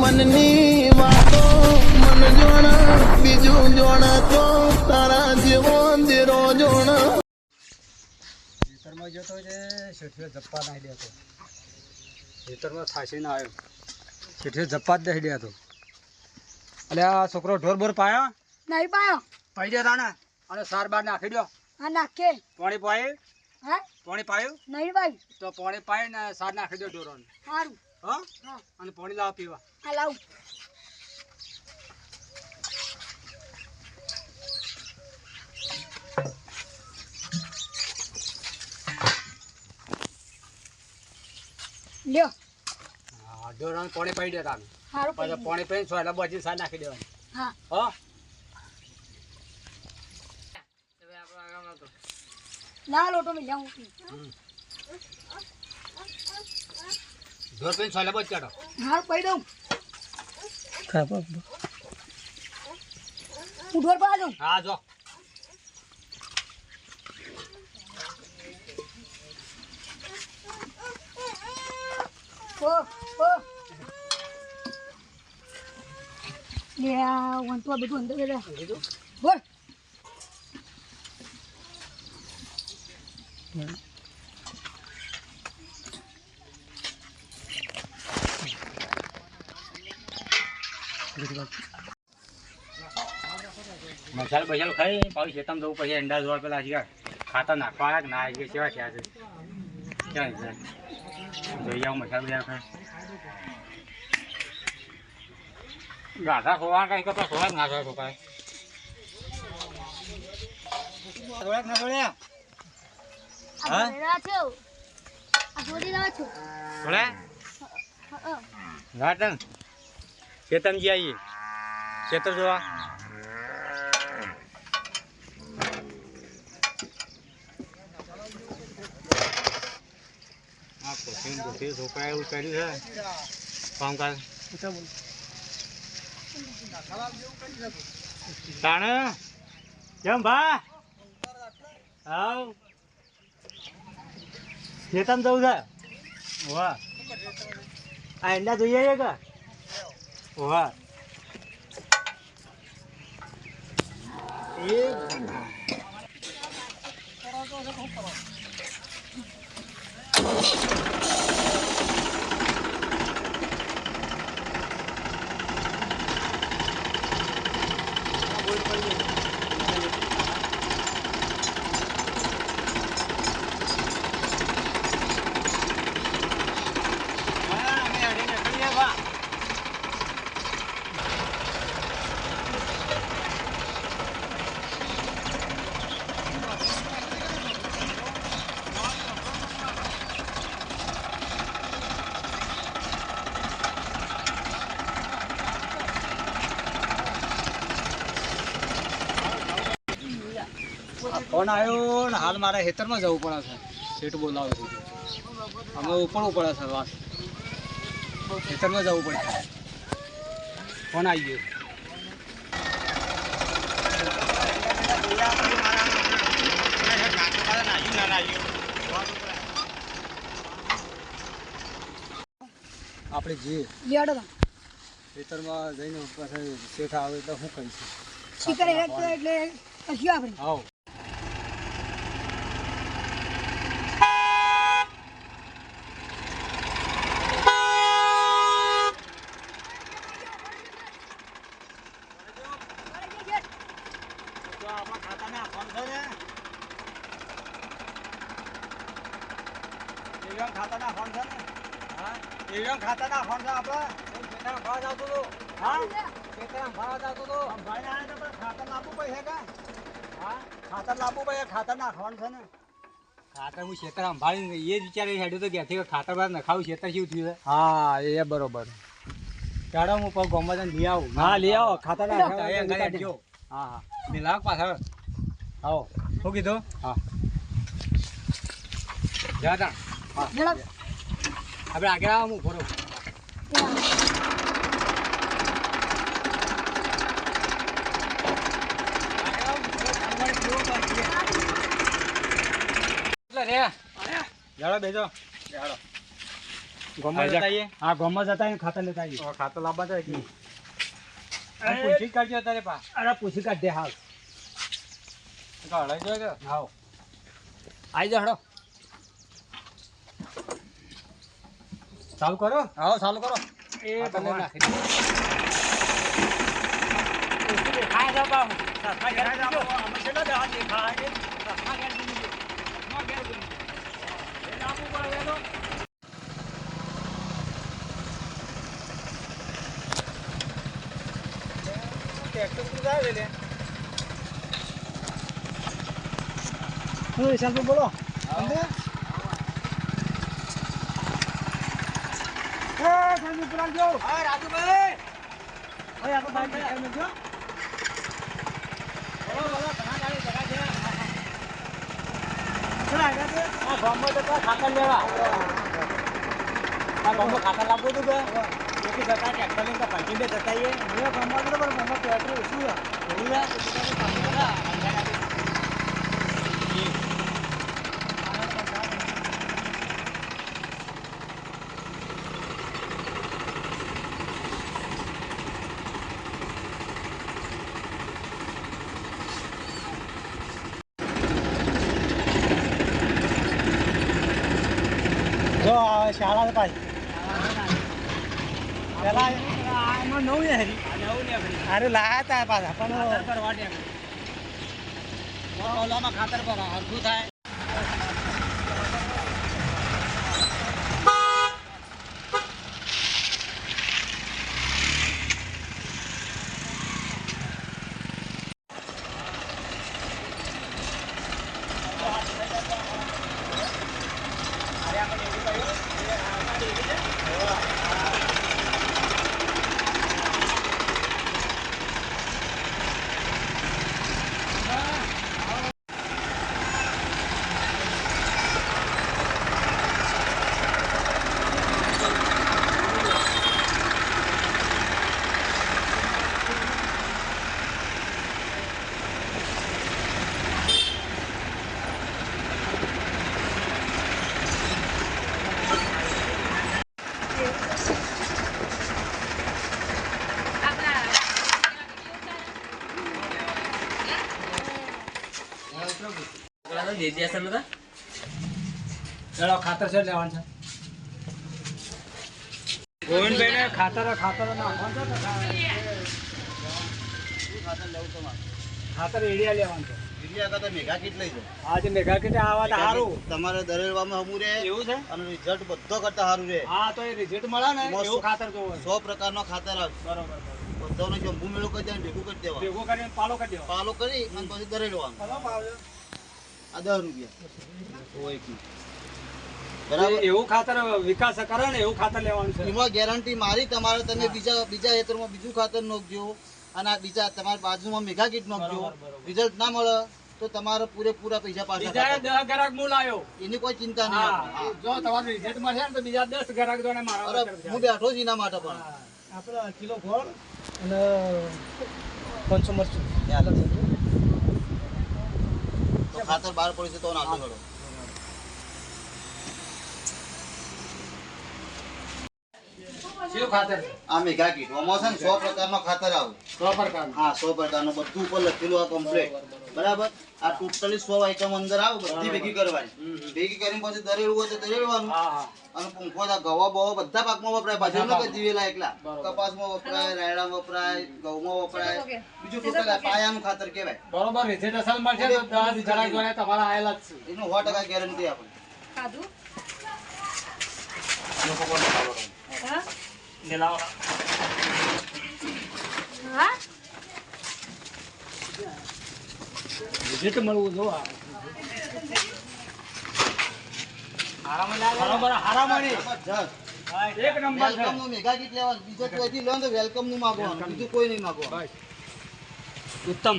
મનની વાતો મન જોણ બીજું જોણ તો તારા જેવો દેરો જોણ ખેતરમાં જતો છે શેઠિયો જપ્પા નાખી દેતો ખેતરમાં થાસી ના આવ્યો શેઠિયો જપ્પા જ નાખી દેતો એટલે આ છોકરો ઢોર બોર પાયો નહીં પાયો પાઈ દેતા ને અને સાર બાર નાખી દો હા નાખે પાણી પાયું હા પાણી પાયું નહીં ભાઈ તો પાણી પાય ને સાર નાખી દો ઢોરોને સારું હા હા અને પાણી લાવ પીવા હા લાવું લ્યો હા ઢોરોને પાણી પાઈ દેતા સારું પછી પાણી પાઈને સોયલા બચી સાર નાખી દેવાની હા હા ના લોટો લઈ જાઉં ઢોર પાઈને સોયલા બચ કાઢો હારું પડી દઉં હું ઢોર પા જાઉં હા જો ઓ લે આ વંતુ આ બધું અંદર કીધું બોલ મસાલો બસાલો ખાઈ પાછું ખેતરમાં જવું પછી અંડા જોવા પેલા છે ખાતા નાખવા કે ના એ કેવા થયા છે ક્યાં છે જોઈ આવું મસાલો બસાલો ખાઈ ગાધા ખોવા કઈ કરતા ખોરાક ના ખાય ખોકાય ખોરાક ના ખોલ્યા આ ભરેલા છો આ છોડી રહ્યો છું ખોલ્યા ગાટન ખેતરમાં જઈએ ખેતર જોવા છોકરા એવું કર્યું છે કામકાજ તાણે કેમ ભા આવ ખેતરમાં જવું છે વાહ આ એંડા જોઈએ છે કે વાહ એ ફોન આવ્યો ને હાલ મારે ખેતરમાં જવું પડે છે સેટ બોલાવે છે અમે ઉપડવું પડે છે વાત ખેતરમાં જવું પડે ફોન આવી ગયો આપણે જઈએ લેડો તો ખેતરમાં જઈને પાછા શેઠ આવે એટલે શું કરીશું શીકર એટલે કશું આપણે આવો ખાતાના ફોન છે ને હા એવમ ખાતાના ફોન છે આપણે ખેતરમાં ખાવા જાવતો તો હા ખેતરમાં ખાવા જાવતો તો ભાઈ ના આવે તો ખાતર લાવવું પડે કે હા ખાતર લાવવું પડે ખાતર નાખવાનું છે ને ખાતર હું ખેતર સંભાળીને એ જ વિચારે હેડ્યું તો ક્યાંથી ખાતર બાદ નખાવું ખેતર શું થયું છે હા એ બરોબર ચાલો હું પગ ગોમાં જઈને લઈ આવું હા લઈ આવો ખાતર નાખજો હા હા લઈ લાવ પાછળ આવો શું કીધું હા જા તા લેડો આપણે આગળ આવો હું ફરો રે જાડો બેજો જાડો ગોમાં જતા આવીએ. હા ગોમાં જતા આવીએ, ખાતર લેતા આવીએ. હવે ખાતર લાવવા જાય કે અરે, પૂછી કાઢજો તારે પા અરે પૂછી કાઢ દે હાલ. તો હળાઈ જાય કે આવો આવી જા હડો. ચાલુ કરો. આવો ચાલુ કરો એ ખાતર લઈને ભગવાન. નાખી દો. ખાઈ જાઓ બાપુ. ખાઈ જાઓ. અમે કેટલા દાડા દેખાય છે? ટ્રેક્ટર તો જાય લે. શું હિસાબ બોલો. સમજે? એ સંજુ પુરાણ જો. હા રાજુભાઈ. ઓય આ તો બાઈક કેમ જો. બોલો બોલો ઘણા દાડે જગા છે. ચલા આગળ છે. આ ગામમાં તો ખાતર લેવા. આ ગામમાં ખાતર લાવવું હતું કે એકી જતા ટ્રેક્ટર લઈને પંચી બે જતા આવીએ. મેં ગમવા તો બરાબર ગમવા પેટ્રોલ શું છે? એવું લે તો તમે પાણી ભરા. જો આ શાળા પાછી પેલા આમાં નવું ને હરી અરે લાયા તા પાછા પણ ખાતર પર હરખું થાય. ચલો ખાતર છે લેવાનું છે ગોવિંદભાઈ ને ખાતર નાખવાનું છે ખાતર એડિયા લેવાનું છે બીજા કરતા મેઘા કીટ લઈ જાઓ. આજે મેઘા કીધે આવા તો સારું તમારે દરેડવામાં હમું રહે એવું છે અને રિઝલ્ટ બધો કરતા સારું રહે. હા તો એ રિઝલ્ટ મળે ને મસ્ત. એવું ખાતર જોવે 100 પ્રકારનો ખાતર આવે. બરોબર બધાનો જંબુ મેળો કરી દે ભેગું કરી દેવા. ભેગો કરીને પાલો કરી દેવા પાલો કરી અને પછી દરેડવાનું. આ 10 રૂપિયા. બરાબર. એવું ખાતર વિકાસ કરે ને એવું ખાતર લેવાનું છે એમાં ગેરંટી મારી તમારે તમે બીજા હેતરમાં બીજું ખાતર નાખજો અને આ બીજા તમારી બાજુમાં મેઘા કીટ નાખજો. રિઝલ્ટ ના મળે તો તમારે પૂરેપૂરા પૈસા પાછા બીજા ખાતા. 10 ગ્રાહક હું લાયો એની કોઈ ચિંતા નહીં. હા હા. જો તમારું રિઝલ્ટ મળશે ને તો બીજા 10 ગ્રાહક જોડે મારા અરે હું બેઠો છું એના માટે પણ. આપણે કિલો ગોળ અને 500 મરચું તો ખાતર બહાર પડે છે તો નાખો કરો. શું ખાતર આ મેઘા કીટ આમાં છે ને 100 પ્રકારનો ખાતર આવે. 100 પ્રકારનું હા 100 પ્રકારનું બધું ઉપર લખેલું આ કમ્પ્લીટ. બરાબર. આ ટોટલી 100 આઈટમ અંદર આવે બધી ભેગી કરવાની. ભેગી કરીને પછી દરેડવું હોય તો દરેડવાનું. હા હા અને પંખો ગવા બવા બધા પાકમાં વપરાય. પાછળ ન કે દિવેલા એકલા. બરોબર. કપાસમાં વપરાય, રાયડામાં વપરાય, ઘઉંમાં વપરાય. બીજું ટોટલ આ પાયાનું ખાતર કહેવાય. બરોબર રિઝલ્ટ અસલ મળશે તો 10 ગ્રાહક જોડે તમારા આયેલા જ છે એનું 100% ગેરંટી આપણે. ખાધું લોકો કોને ખબર હોય. હા લાવો હા રિઝલ્ટ મળવું જો બરોબર હારામણી જબરજસ્ત. એક નંબર છે વેલકમનું મેઘા કીટ લેવાનું. બીજો કોઈથી લો ને તો વેલકમનું માંગવાનું. બીજું કોઈ નહીં માંગવાનું. ઉત્તમ